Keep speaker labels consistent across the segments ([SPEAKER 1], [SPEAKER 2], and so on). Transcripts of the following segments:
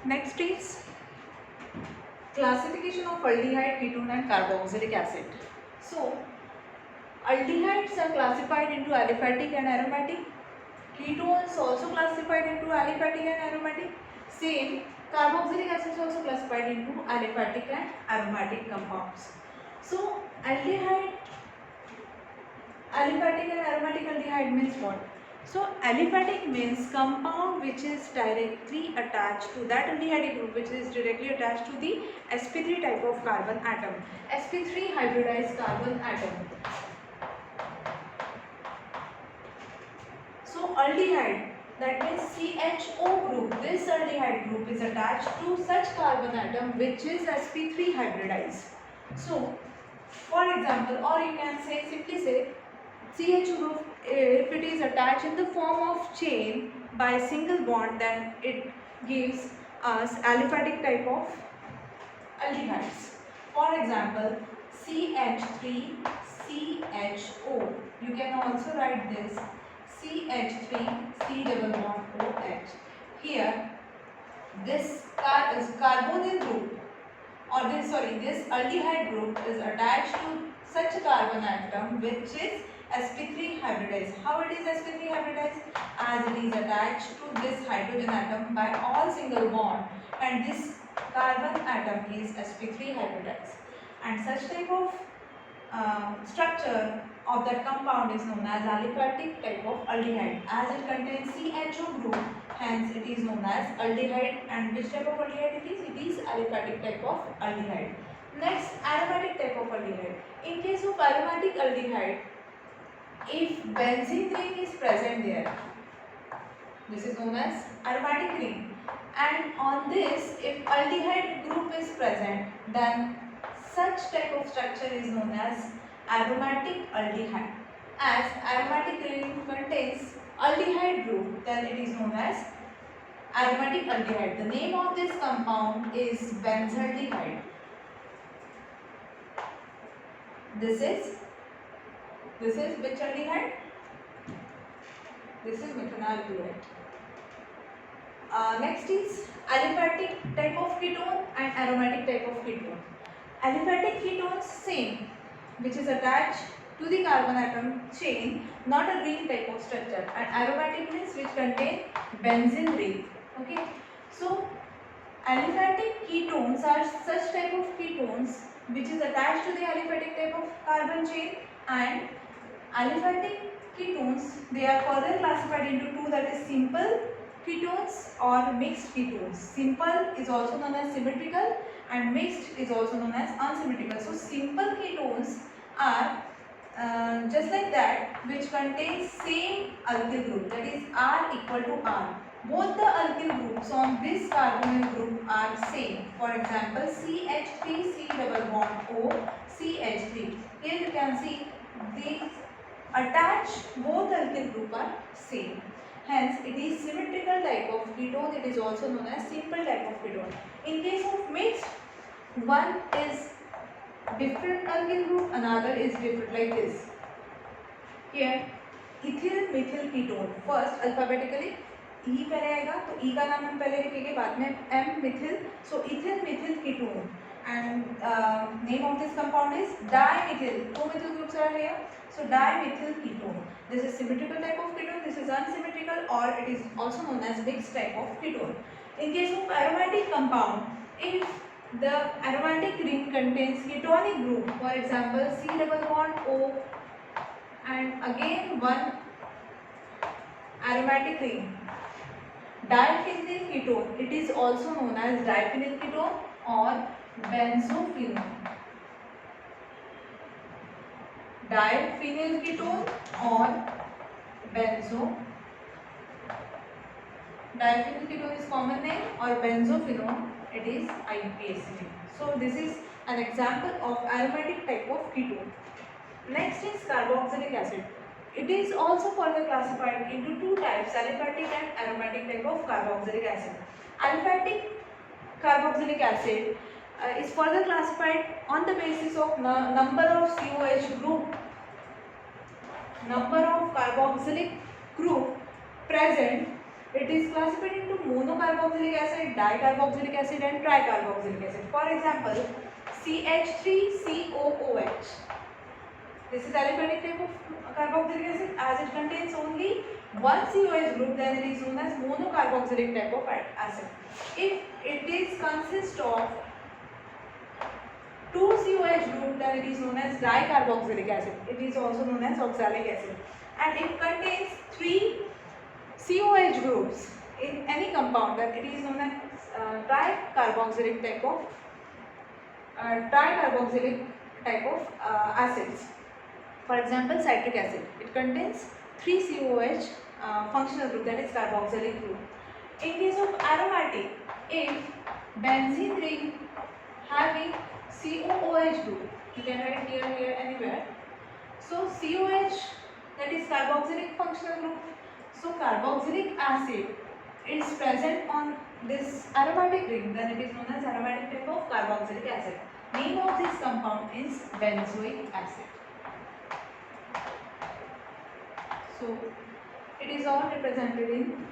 [SPEAKER 1] Next is classification of aldehyde, ketone and carboxylic acid. So aldehydes are classified into aliphatic and aromatic. Ketones also classified into aliphatic and aromatic. Same, carboxylic acids also classified into aliphatic and aromatic compounds. So aldehyde, aliphatic and aromatic aldehyde means what? So aliphatic means compound which is directly attached to that aldehyde group which is directly attached to the sp3 type of carbon atom. sp3 hybridized carbon atom. So aldehyde, that means CHO group, this aldehyde group is attached to such carbon atom which is sp3 hybridized. So for example, or you can say simply say CH group, if it is attached in the form of chain by single bond, then it gives us aliphatic type of aldehydes. For example, CH3CHO. You can also write this CH3C double bond OH. Here, this carbonyl group or this aldehyde group is attached to such a carbon atom which is sp3 hybridized. How it is sp3 hybridized? As it is attached to this hydrogen atom by all single bond, and this carbon atom is sp3 hybridized, and such type of structure of that compound is known as aliphatic type of aldehyde, as it contains CHO group, hence it is known as aldehyde. And which type of aldehyde it is? It is aliphatic type of aldehyde. Next, aromatic type of aldehyde. In case of aromatic aldehyde, if benzene ring is present there, this is known as aromatic ring, and on this if aldehyde group is present, then such type of structure is known as aromatic aldehyde. As aromatic ring contains aldehyde group, then it is known as aromatic aldehyde. The name of this compound is benzaldehyde. This is which aldehyde? This is methanaldehyde. Next is aliphatic type of ketone and aromatic type of ketone. Aliphatic ketones same, which is attached to the carbon atom chain, not a ring type of structure, and aromatic means which contain benzene ring. Okay, so aliphatic ketones are such type of ketones which is attached to the aliphatic type of carbon chain, and aliphatic ketones, they are further classified into two, that is simple ketones or mixed ketones. Simple is also known as symmetrical and mixed is also known as unsymmetrical. So simple ketones are just like that, which contains same alkyl group, that is R equal to R. Both the alkyl groups on this carbonyl group are same. For example, CH3C double bond O CH3. Here you can see these attached both alkyl group are same. Hence, it is symmetrical type of ketone. It is also known as simple type of ketone. In case of mixed, one is different alkyl group, another is different, like this. Here, ethyl methyl ketone. First, alphabetically, E पहले आएगा, तो E का नाम हम पहले लिखेंगे, बाद में M methyl. So ethyl methyl ketone, and name of this compound is dimethyl. Two methyl groups are here. So dimethyl ketone. This is symmetrical type of ketone. This is unsymmetrical, or it is also known as mixed type of ketone. In case of aromatic compound, if the aromatic ring contains ketonic group, for example C double bond O, and again one aromatic ring, diphenyl ketone, it is also known as diphenyl ketone or benzophenone. Diphenyl ketone or benzophenone. Diphenyl ketone is common name, or benzophenone, it is IUPAC name. So this is an example of aromatic type of ketone. Next is carboxylic acid. It is also further classified into two types, aliphatic and aromatic type of carboxylic acid. Aliphatic carboxylic acid is further classified on the basis of number of COH group, number of carboxylic group present It is classified into monocarboxylic acid, dicarboxylic acid and tricarboxylic acid. For example, CH3COOH. This is aliphatic type of carboxylic acid. As it contains only one COH group, then it is known as monocarboxylic type of acid. If it is consist of two COH group, then it is known as dicarboxylic acid. It is also known as oxalic acid. And it contains three COH groups in any compound, then it is known as tricarboxylic type of acids. For example, citric acid. It contains three COH functional group, that is carboxylic group. In case of aromatic, if benzene ring having COOH group, you can write here, anywhere. So COH, that is carboxylic functional group. So carboxylic acid is present on this aromatic ring, then it is known as aromatic type of carboxylic acid. Name of this compound is benzoic acid. So it is all represented in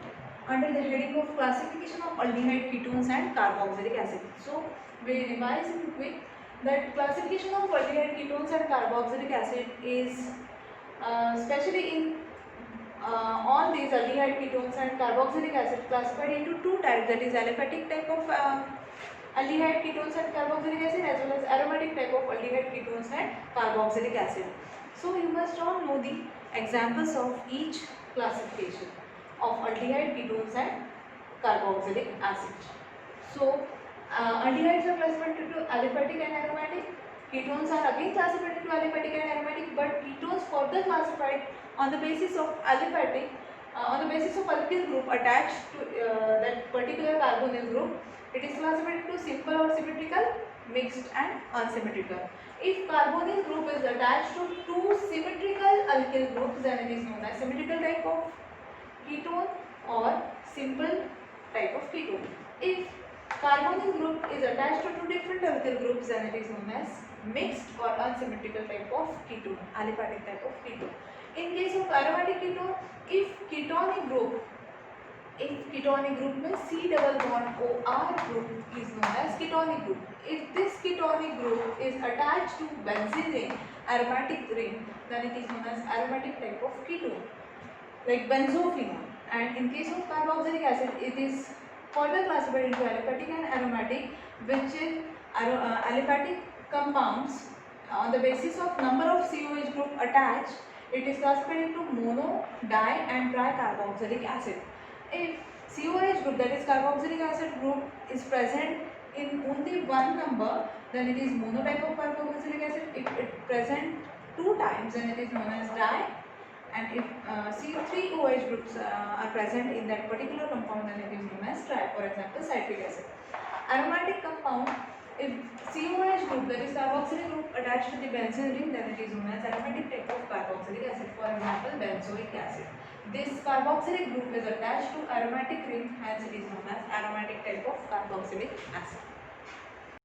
[SPEAKER 1] under the heading of classification of aldehyde ketones and carboxylic acid. So we revise in quick that classification of aldehyde ketones and carboxylic acid is especially in all these aldehyde ketones and carboxylic acid classified into two types, that is aliphatic type of aldehyde ketones and carboxylic acid as well as aromatic type of aldehyde ketones and carboxylic acid. So you must all know the examples of each classification of aldehyde ketones and carboxylic acid. So aldehydes are classified into aliphatic and aromatic. Ketones are again classified into aliphatic and aromatic, but ketones further classified on the basis of aliphatic, on the basis of alkyl group attached to that particular carbonyl group. It is classified into simple or symmetrical, mixed and unsymmetrical. If carbonyl group is attached to two symmetrical alkyl groups, then it is known as symmetrical type of ketone or simple type of ketone. If carbonyl group is attached to two different alkyl groups, then it is known as mixed or unsymmetrical type of ketone, aliphatic type of ketone. In case of aromatic ketone, if ketonic group means C double bond OR group is known as ketonic group. If this ketonic group is attached to benzene ring, aromatic ring, then it is known as aromatic type of ketone, like benzophenone. And in case of carboxylic acid, it is further classified into aliphatic and aromatic, which is aliphatic compounds on the basis of number of COH group attached. It is classified into mono, di and tricarboxylic acid. If COH group, that is carboxylic acid group, is present in only one number, then it is mono type of carboxylic acid. If it present two times, then it is known as di. And if C3OH groups are present in that particular compound, then it is known as tri. For example, citric acid. Aromatic compound, if COH group, that is carboxylic group, attached to the benzene ring, then it is known as aromatic type of carboxylic acid. For example, benzoic acid. This carboxylic group is attached to aromatic ring, hence it is known as aromatic type of carboxylic acid.